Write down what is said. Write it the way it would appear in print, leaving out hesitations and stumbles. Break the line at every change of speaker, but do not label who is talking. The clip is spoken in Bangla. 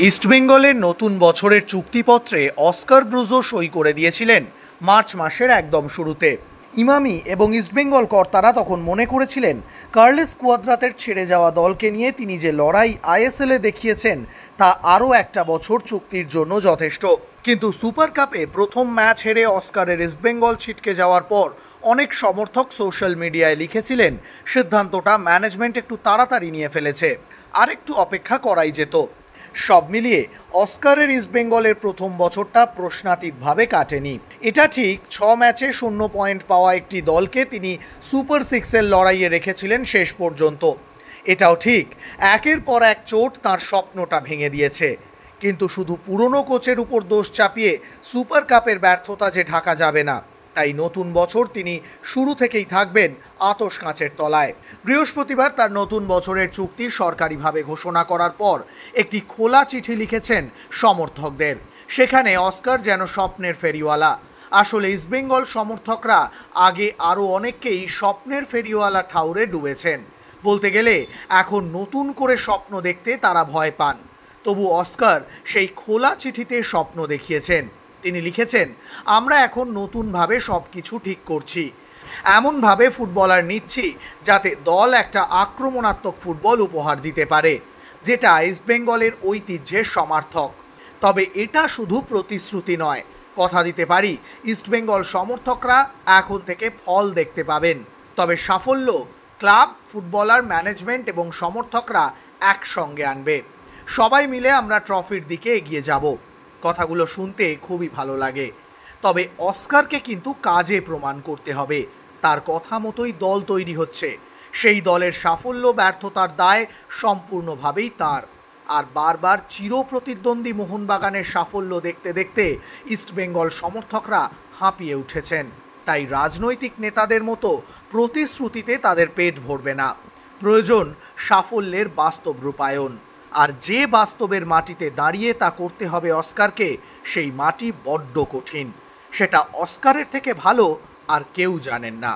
ইস্টবেঙ্গলের নতুন বছরের চুক্তিপত্রে অস্কার ব্রুজো সই করে দিয়েছিলেন মার্চ মাসের একদম শুরুতে। ইমামি এবং ইস্টবেঙ্গল কর্তারা তখন মনে করেছিলেন কার্লোস কুয়াদ্রাতের ছেড়ে যাওয়া দলকে নিয়ে তিনি যে লড়াই আইএসএলে দেখিয়েছেন তা আরও একটা বছর চুক্তির জন্য যথেষ্ট। কিন্তু সুপার কাপে প্রথম ম্যাচ হেরে অস্কারের ইস্টবেঙ্গল ছিটকে যাওয়ার পর অনেক সমর্থক সোশ্যাল মিডিয়ায় লিখেছিলেন সিদ্ধান্তটা ম্যানেজমেন্ট একটু তাড়াতাড়ি নিয়ে ফেলেছে, আর একটু অপেক্ষা করাই যেত। সব মিলিয়ে অস্কারের ইস্টবেঙ্গলের প্রথম বছরটা প্রশ্নাতীতভাবে কাটেনি। এটা ঠিক, 6 ম্যাচে 0 পয়েন্ট পাওয়া একটি দলকে তিনি সুপার সিক্সের লড়াইয়ে রেখেছিলেন শেষ পর্যন্ত। এটাও ঠিক, একের পর এক চোট তার স্বপ্নটা ভেঙে দিয়েছে। কিন্তু শুধু পুরনো কোচের উপর দোষ চাপিয়ে সুপার কাপের ব্যর্থতা যে ঢাকা যাবে না, তাই নতুন বছর তিনি শুরু থেকেই থাকবেন আতশ কাঁচের তলায়। বৃহস্পতিবার তার নতুন বছরের চুক্তি সরকারিভাবে ঘোষণা করার পর একটি খোলা চিঠি লিখেছেন সমর্থকদের। সেখানে অস্কার যেন স্বপ্নের ফেরিওয়ালা। আসলে ইস্টবেঙ্গল সমর্থকরা আগে আরও অনেককেই স্বপ্নের ফেরিওয়ালা ঠাউরে ডুবেছেন। বলতে গেলে এখন নতুন করে স্বপ্ন দেখতে তারা ভয় পান। তবু অস্কার সেই খোলা চিঠিতে স্বপ্ন দেখিয়েছেন। তিনি লিখেছেন, আমরা এখন নতুনভাবে সব কিছু ঠিক করছি, এমনভাবে ফুটবলার নিচ্ছি যাতে দল একটা আক্রমণাত্মক ফুটবল উপহার দিতে পারে, যেটা ইস্টবেঙ্গলের ঐতিহ্যের সমার্থক। তবে এটা শুধু প্রতিশ্রুতি নয়, কথা দিতে পারি ইস্টবেঙ্গল সমর্থকরা এখন থেকে ফল দেখতে পাবেন। তবে সাফল্য ক্লাব, ফুটবলার, ম্যানেজমেন্ট এবং সমর্থকরা একসঙ্গে আনবে। সবাই মিলে আমরা ট্রফির দিকে এগিয়ে যাব। কথাগুলো শুনতে খুবই ভালো লাগে। তবে অস্কারকে কিন্তু কাজে প্রমাণ করতে হবে। তার কথা মতোই দল তৈরি হচ্ছে, সেই দলের সাফল্য ব্যর্থতার দায় সম্পূর্ণভাবেই তার। আর বারবার চিরপ্রতিদ্বন্দ্বী মোহনবাগানের সাফল্য দেখতে দেখতে ইস্টবেঙ্গল সমর্থকরা হাঁপিয়ে উঠেছেন। তাই রাজনৈতিক নেতাদের মতো প্রতিশ্রুতিতে তাদের পেট ভরবে না, প্রয়োজন সাফল্যের বাস্তব রূপায়ণ। আর যে বাস্তবের মাটিতে দাঁড়িয়ে তা করতে হবে অস্কারকে, সেই মাটি বড্ড কঠিন। সেটা অস্কারের থেকে ভালো আর কেউ জানেন না।